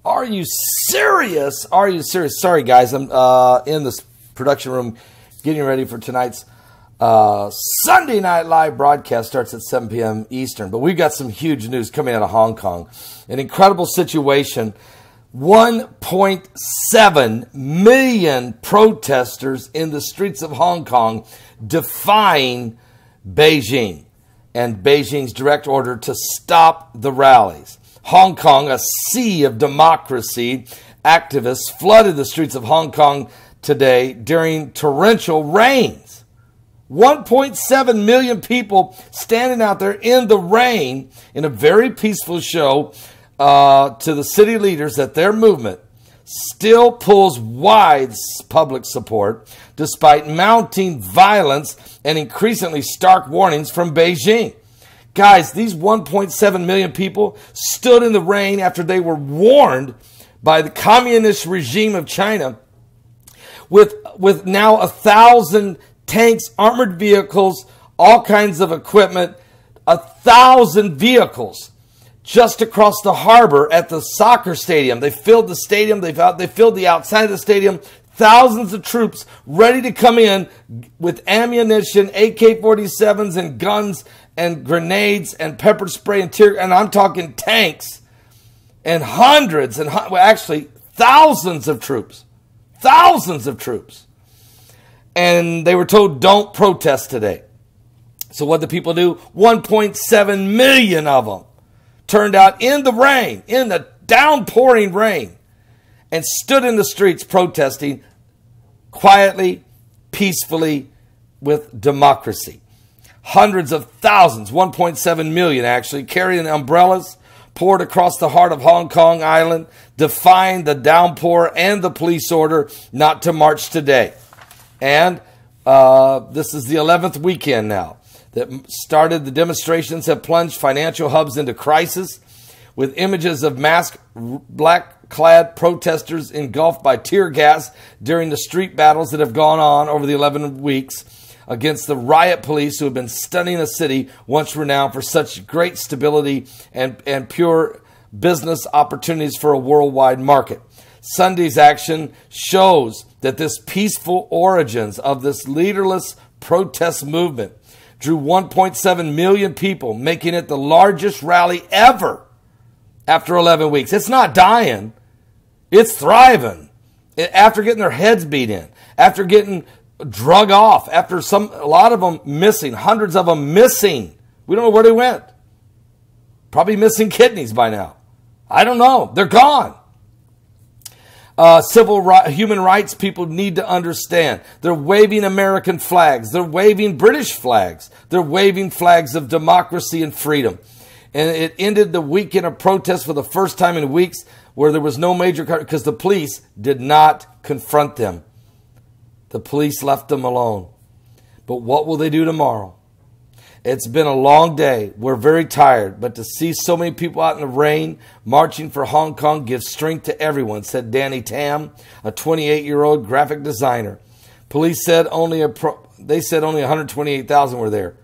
Are you serious? Are you serious? Sorry, guys. I'm in this production room getting ready for tonight's Sunday Night Live broadcast. Starts at 7 p.m. Eastern. But we've got some huge news coming out of Hong Kong. An incredible situation. 1.7 million protesters in the streets of Hong Kong defying Beijing and Beijing's direct order to stop the rallies. Hong Kong, a sea of democracy, activists flooded the streets of Hong Kong today during torrential rains. 1.7 million people standing out there in the rain in a very peaceful show to the city leaders that their movement still pulls wide public support despite mounting violence and increasingly stark warnings from Beijing. Guys, these 1.7 million people stood in the rain after they were warned by the communist regime of China with now 1,000 tanks, armored vehicles, all kinds of equipment, 1,000 vehicles just across the harbor at the soccer stadium. They filled the stadium. They filled the outside of the stadium. Thousands of troops ready to come in with ammunition, AK-47s and guns and grenades and pepper spray and tear. And I'm talking tanks and hundreds and actually thousands of troops. Thousands of troops. And they were told, don't protest today. So what did people do? 1.7 million of them turned out in the rain, in the downpouring rain, and stood in the streets protesting quietly, peacefully, with democracy. Hundreds of thousands, 1.7 million actually, carrying umbrellas, poured across the heart of Hong Kong Island, defying the downpour and the police order not to march today. And this is the 11th weekend now that started. The demonstrations have plunged financial hubs into crisis, with images of masked black-clad protesters engulfed by tear gas during the street battles that have gone on over the 11 weeks against the riot police who have been stunning a city once renowned for such great stability and pure business opportunities for a worldwide market. Sunday's action shows that this peaceful origins of this leaderless protest movement drew 1.7 million people, making it the largest rally ever after 11 weeks. It's not dying. It's thriving. After getting their heads beat in, after getting drug off, after a lot of them missing, hundreds of them missing. We don't know where they went. Probably missing kidneys by now. I don't know. They're gone. Human rights people need to understand. They're waving American flags. They're waving British flags. They're waving flags of democracy and freedom. And it ended the weekend of protests for the first time in weeks where there was no major, because the police did not confront them. The police left them alone. But what will they do tomorrow? It's been a long day. We're very tired. But to see so many people out in the rain marching for Hong Kong gives strength to everyone, said Danny Tam, a 28-year-old graphic designer. Police said only 128,000 were there.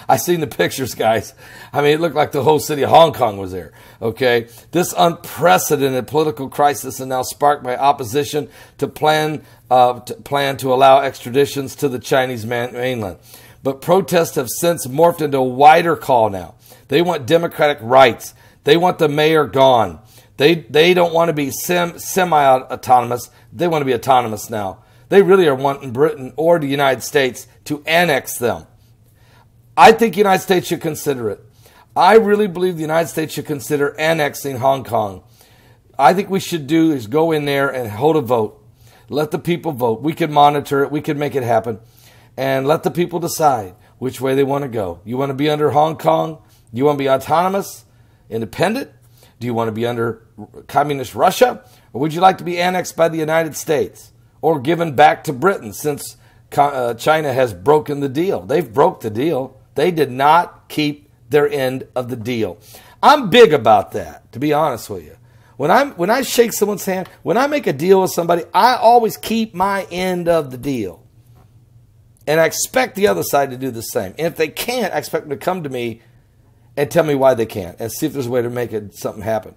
I seen the pictures, guys. I mean, it looked like the whole city of Hong Kong was there. Okay, this unprecedented political crisis is now sparked by opposition to plan to allow extraditions to the Chinese mainland. But protests have since morphed into a wider call now. They want democratic rights. They want the mayor gone. They don't want to be semi-autonomous. They want to be autonomous now. They really are wanting Britain or the United States to annex them. I think the United States should consider it. I really believe the United States should consider annexing Hong Kong. I think we should do is go in there and hold a vote. Let the people vote. We could monitor it. We could make it happen. And let the people decide which way they want to go. You want to be under Hong Kong? You want to be autonomous, independent? Do you want to be under communist Russia? Or would you like to be annexed by the United States or given back to Britain since China has broken the deal? They've broke the deal. They did not keep their end of the deal. I'm big about that, to be honest with you. When I shake someone's hand, when I make a deal with somebody, I always keep my end of the deal. And I expect the other side to do the same. And if they can't, I expect them to come to me and tell me why they can't and see if there's a way to make something happen.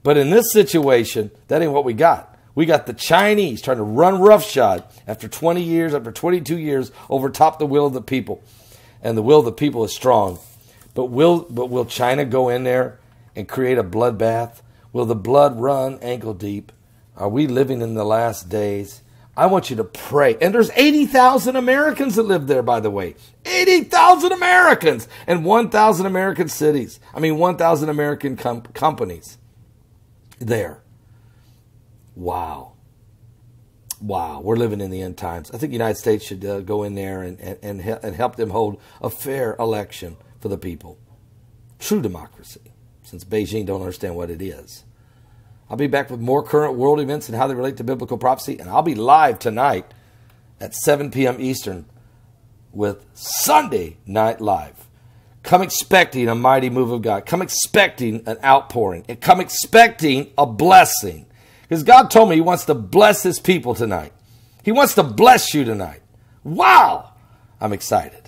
But in this situation, that ain't what we got. We got the Chinese trying to run roughshod after 20 years, after 22 years, overtop the will of the people. And the will of the people is strong. But will China go in there and create a bloodbath? Will the blood run ankle deep? Are we living in the last days? I want you to pray. And there's 80,000 Americans that live there, by the way. 80,000 Americans and 1,000 American cities. 1,000 American companies there. Wow. Wow. We're living in the end times. I think the United States should go in there and help them hold a fair election for the people. True democracy, since Beijing don't understand what it is. I'll be back with more current world events and how they relate to biblical prophecy. And I'll be live tonight at 7 p.m. Eastern with Sunday Night Live. Come expecting a mighty move of God. Come expecting an outpouring. And come expecting a blessing. Because God told me he wants to bless his people tonight. He wants to bless you tonight. Wow! I'm excited.